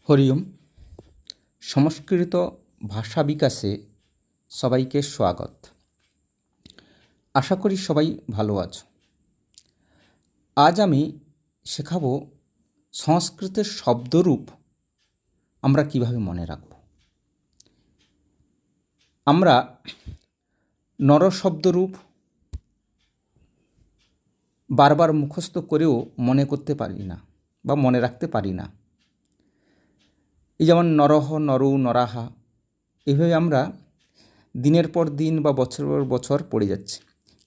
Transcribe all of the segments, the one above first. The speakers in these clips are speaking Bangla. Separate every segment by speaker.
Speaker 1: হরিওম। সংস্কৃত ভাষা বিকাশে সবাইকে স্বাগত। আশা করি সবাই ভালো আছো। আজ আমি শেখাবো সংস্কৃতের শব্দরূপ আমরা কিভাবে মনে রাখব। আমরা নর শব্দরূপ বারবার মুখস্থ করেও মনে করতে পারি না বা মনে রাখতে পারি না। এই যেমন নরহ, নরৌ, নরাহা, এইভাবে আমরা দিনের পর দিন বা বছরের পর বছর পড়ে যাচ্ছি।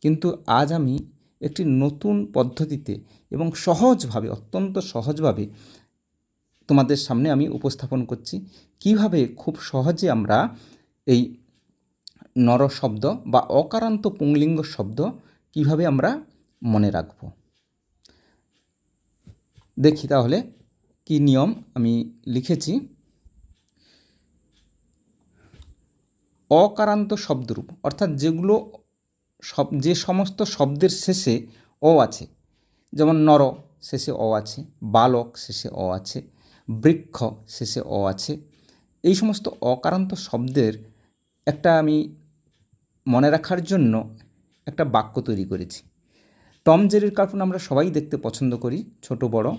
Speaker 1: কিন্তু আজ আমি একটি নতুন পদ্ধতিতে এবং সহজভাবে, অত্যন্ত সহজভাবে তোমাদের সামনে আমি উপস্থাপন করছি কিভাবে খুব সহজে আমরা এই নর শব্দ বা অকারান্ত পুংলিঙ্গ শব্দ কিভাবে আমরা মনে রাখব। দেখি তাহলে কি নিয়ম আমি লিখেছি। অকারান্ত শব্দরূপ অর্থাৎ যেগুলো যে সমস্ত শব্দের শেষে অ আছে, যেমন নর শেষে অ আছে, বালক শেষে অ আছে, বৃক্ষ শেষে অ আছে, এই সমস্ত অকারান্ত শব্দের একটা আমি মনে রাখার জন্য একটা বাক্য তৈরি করেছি। টম জেরির কার্টুন আমরা সবাই দেখতে পছন্দ করি, ছোট বড়।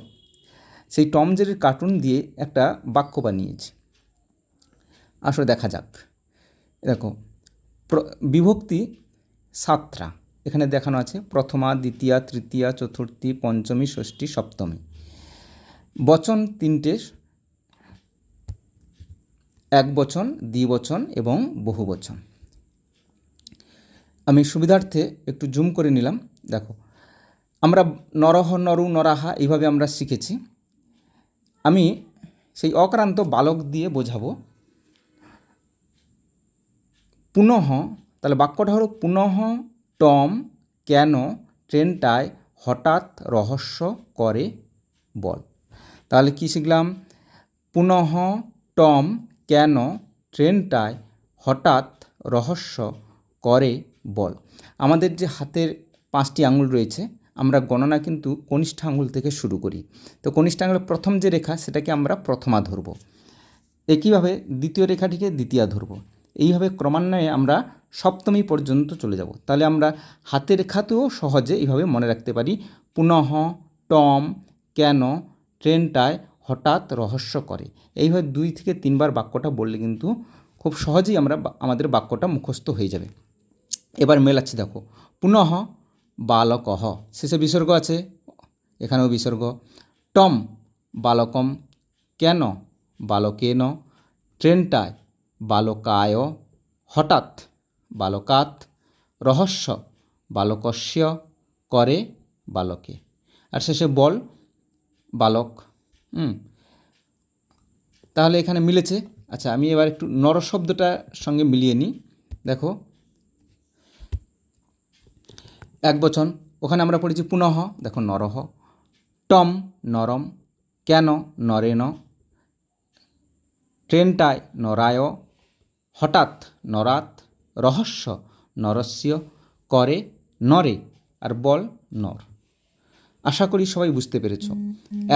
Speaker 1: সেই টম জেরির কার্টুন দিয়ে একটা বাক্য বানিয়েছি। আসলে দেখা যাক। দেখো, বিভক্তি সাতটা এখানে দেখানো আছে, প্রথমা, দ্বিতীয়া, তৃতীয়া, চতুর্থী, পঞ্চমী, ষষ্ঠী, সপ্তমী। বচন তিনটে, এক বচন, দ্বিবচন এবং বহুবচন। আমি সুবিধার্থে একটু জুম করে নিলাম। দেখো, আমরা নরহ, নরৌ, নরাহা এইভাবে আমরা শিখেছি। আমি সেই অক্রান্ত বালক দিয়ে বোঝাবো। পুনঃ, তাহলে বাক্যটা হলো পুনঃ টম কেন ট্রেনটায় হঠাৎ রহস্য করে বল। তাহলে কি শিখলাম? পুনঃ টম কেন ট্রেনটায় হঠাৎ রহস্য করে বল। আমাদের যে হাতের 5টি আঙুল রয়েছে, আমরা গণনা কিন্তু কনিষ্ঠ আঙুল থেকে শুরু করি। তো কনিষ্ঠ আঙুলের প্রথম যে রেখা সেটাকে আমরা প্রথমা ধরব, একইভাবে দ্বিতীয় রেখাটিকে দ্বিতীয়া ধরব, এইভাবে ক্রমান্বয়ে আমরা সপ্তমী পর্যন্ত চলে যাব। তাহলে আমরা হাতের রেখাতেও সহজে এইভাবে মনে রাখতে পারি, পুনঃ টম কেন ট্রেনটায় হঠাৎ রহস্য করে। এইভাবে 2 থেকে 3 বার বাক্যটা বললে কিন্তু খুব সহজেই আমাদের বাক্যটা মুখস্থ হয়ে যাবে। এবার মেলাচ্ছি, দেখো, পুনঃ বালকঃ, শেষে বিসর্গ আছে, এখানেও বিসর্গ। টম বালকম, কেন বালকেন, ট্রেনটায় বালকায়, হঠাৎ বালকাৎ, রহস্য বালকস্য, করে বালকে, আর শেষে বল বালক। তাহলে এখানে মিলেছে। আচ্ছা, আমি এবার একটু নর শব্দটার সঙ্গে মিলিয়ে নিই। দেখো, এক বচন, ওখানে আমরা পড়েছি পুনঃ, দেখো নরহ, টম নরম, কেন নরেন, ট্রেনটায় নরায়, হঠাৎ নরাত, রহস্য নরস্য, করে নরে, আর বল নর। আশা করি সবাই বুঝতে পেরেছ।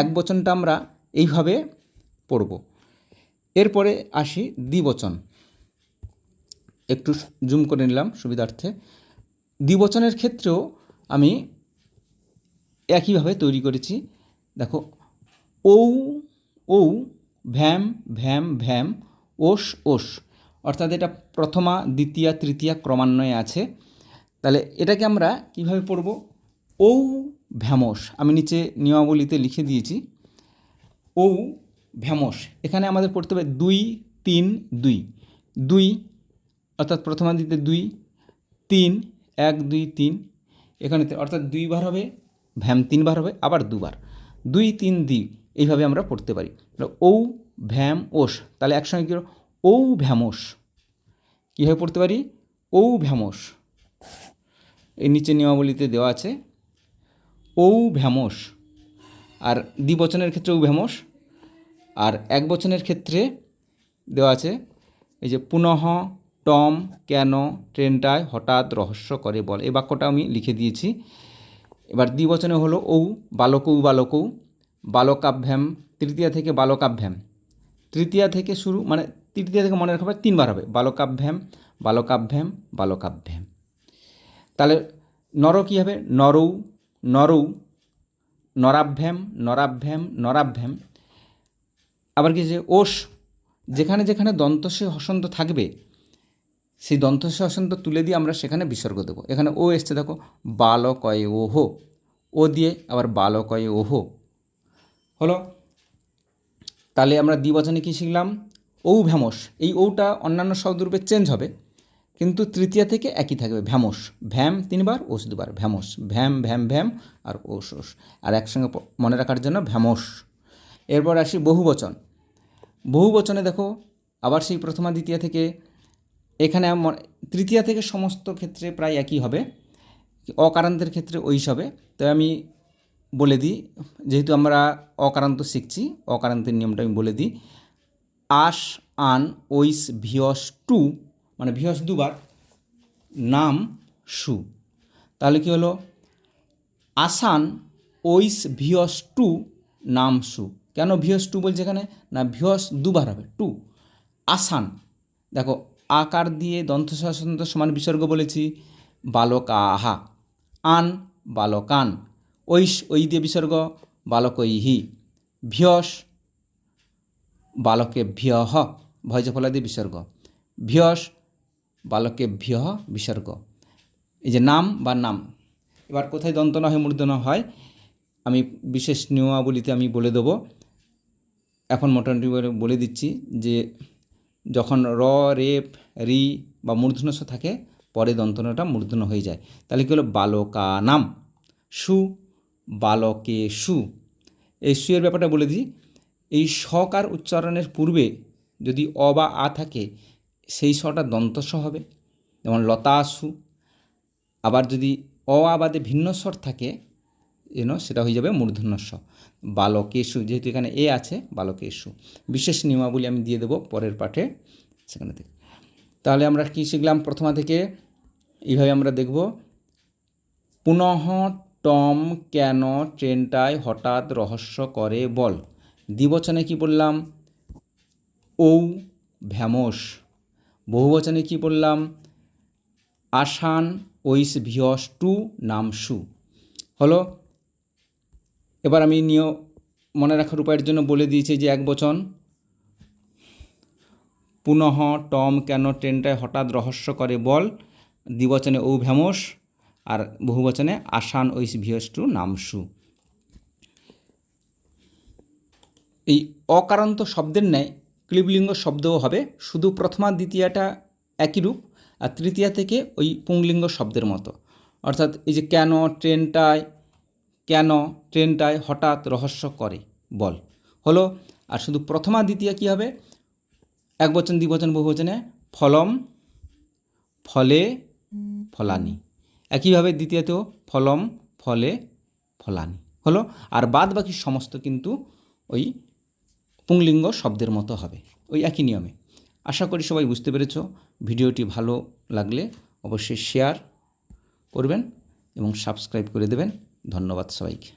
Speaker 1: এক বচনটা আমরা এইভাবে পড়ব। এরপরে আসি দ্বিবচন। একটু জুম করে নিলাম সুবিধার্থে। দ্বিবচনের ক্ষেত্রেও আমি একইভাবে তৈরি করেছি। দেখো, ঔ ঔ, ভ্যাম ভ্যাম ভ্যাম, ওষ ওষ, অর্থাৎ এটা প্রথমা, দ্বিতীয়া, তৃতীয়া ক্রমান্বয়ে আছে। তাহলে এটাকে আমরা কিভাবে পড়ব? ঔ ভ্যামোস, আমি নিচে নিয়মাবলীতে লিখে দিয়েছি। ঔ ভ্যামোস, এখানে আমাদের পড়তে হবে 2 3 2 2, অর্থাৎ প্রথমা দ্বিতীয় 2, 3 1 2 3, এখানে অর্থাৎ 2 বার হবে, ভ্যাম 3 বার হবে, আবার 2 বার, 2 3 2, এইভাবে আমরা পড়তে পারি। ঔ ভ্যাম ওষ, তাহলে একসঙ্গে কী, ঔ ভ্যামোস, কীভাবে পড়তে পারি? ঔ ভ্যামোস। এই নিচে নিয়মাবলীতে দেওয়া আছে ঔ ভ্যামোস। আর দ্বিবচনের ক্ষেত্রে ঔ ভ্যামোস, আর এক বচনের ক্ষেত্রে দেওয়া আছে এই যে পুনঃ টম কেন ট্রেনটায় হঠাৎ রহস্য করে বল। এই বাক্যটা আমি লিখে দিয়েছি। এবার দ্বিবচনে হলো ঔ বালকৌ বালকৌ, বালকাভ্যাম, তৃতীয়া থেকে বালকাভ্যাম, তৃতীয়া থেকে শুরু, মানে তৃতীয়া থেকে মনে রাখবে 3 বার হবে, বালকাভ্যাম, বালকাভ্যাম, বালকাভ্যাম। তাহলে নর কী হবে? নরৌ, নরৌ, নরাভ্যাম, নরাভ্যাম, নরাভ্যাম। আবার কি যে ওষ, যেখানে যেখানে দন্তস্ব হসন্ত থাকবে সেই দন্তস্ব হসন্ত তুলে দিয়ে আমরা সেখানে বিসর্গ দেবো। এখানে ও এসছে দেখো, বালকয়ে ওহো, ও দিয়ে আবার বালকয়ে ওহো হলো। তাহলে আমরা দ্বিবচনে কী শিখলাম? ঔ ভ্যামস। এই ঔটা অন্যান্য শব্দরূপে চেঞ্জ হবে, কিন্তু তৃতীয়া থেকে একই থাকবে, ভ্যামস। ভ্যাম 3 বার, ওষ 2 বার, ভ্যামস। ভ্যাম ভ্যাম ভ্যাম আর ওষ ওষ, আর একসঙ্গে মনে রাখার জন্য ভ্যামস। এরপর আসি বহুবচন। বহুবচনে দেখো আবার সেই প্রথমা দ্বিতীয়া থেকে, এখানে তৃতীয়া থেকে সমস্ত ক্ষেত্রে প্রায় একই হবে, অকারান্তের ক্ষেত্রে ওইস হবে। তো আমি বলে দিই, যেহেতু আমরা অকারান্ত শিখছি, অকারান্তের নিয়মটা আমি বলে দিই। আস, আন, ওইস, ভিয়স, টু, মানে ভিয়স 2 বার, নাম, সু। তাহলে কি হলো? আসান, ওইস, ভিয়স, টু, নাম, সু। কেন ভিয়স 2 বলছে এখানে? না, ভিয়স 2 বার হবে, টু। আসান, দেখো আকার দিয়ে দন্তস্বসন্ত সমান বিসর্গ বলেছি, বালকাহা। আন, বালকান। ঐশ, ওই দিয়ে বিসর্গ, বালকৈহি। ভিয়স, বালকে ভিয়হ, ভয়জফলা দিয়ে বিসর্গ। ভিয়স, বালকে ভিয়হ বিসর্গ। এই যে নাম বা নাম, এবার কোথায় দন্তন হয় মূর্ধন্য হয় আমি বিশেষ নিয়মাবলিতে আমি বলে দেবো। এখন মোটামুটি বলে দিচ্ছি যে যখন র, রেপ, রি বা মূর্ধন্য থাকে, পরে দন্তনটা মূর্ধন্য হয়ে যায়। তাহলে কী হলো? বালকা নাম। সু, বালকে সু। এই সুয়ের ব্যাপারটা বলে দিই। এই সকার উচ্চারণের পূর্বে যদি অ বা আ থাকে, সেই সটা দন্তস্ব হবে, যেমন লতাসু। আবার যদি অ আ বাদে ভিন্ন স্বর থাকে সেটা হয়ে যাবে মূর্ধন্যস্ব, বালকেশু। যেহেতু এখানে এ আছে, বালকেশু। বিশেষ নিয়মাবলী আমি দিয়ে দেবো পরের পাঠে, সেখানে থেকে। তাহলে আমরা কী শিখলাম প্রথমা থেকে? এইভাবে আমরা দেখব। পুনঃ টম কেন ট্রেনটায় হঠাৎ রহস্য করে বল। দ্বিবচনে কি বললাম? ঔ ভ্যামস। বহুবচনে কি বললাম? আসান, ওইস, ভিয়স, টু, নাম, সু হলো। এবার আমি মনে রাখার উপায়ের জন্য বলে দিয়েছি যে একবচন পুনঃ টম কেন ট্রেনটায় হঠাৎ রহস্য করে বল, দ্বিবচনে ঔ ভ্যামস, আর বহুবচনে আসান, ওইস, ভিয়স, টু, নাম, সু। এই অকারান্ত শব্দের ন্যায় ক্লিবলিঙ্গ শব্দও হবে, শুধু প্রথমা দ্বিতীয়াটা একই রূপ, আর তৃতীয়া থেকে ওই পুংলিঙ্গ শব্দের মতো। অর্থাৎ এই যে কেন ট্রেনটায় হঠাৎ রহস্য করে বল হলো। আর শুধু প্রথমা দ্বিতীয়া কী হবে? একবচন, দ্বিবচন, বহুবচনে ফলম, ফলে, ফলানি। একইভাবে দ্বিতীয়তেও ফলম, ফলে, ফলানি হলো। আর বাদ বাকি সমস্ত কিন্তু ওই পুংলিঙ্গ শব্দের মতো হবে, ওই একই নিয়মে। আশা করি সবাই বুঝতে পেরেছ। ভিডিওটি ভালো লাগলে অবশ্যই শেয়ার করবেন এবং সাবস্ক্রাইব করে দেবেন। ধন্যবাদ সবাইকে।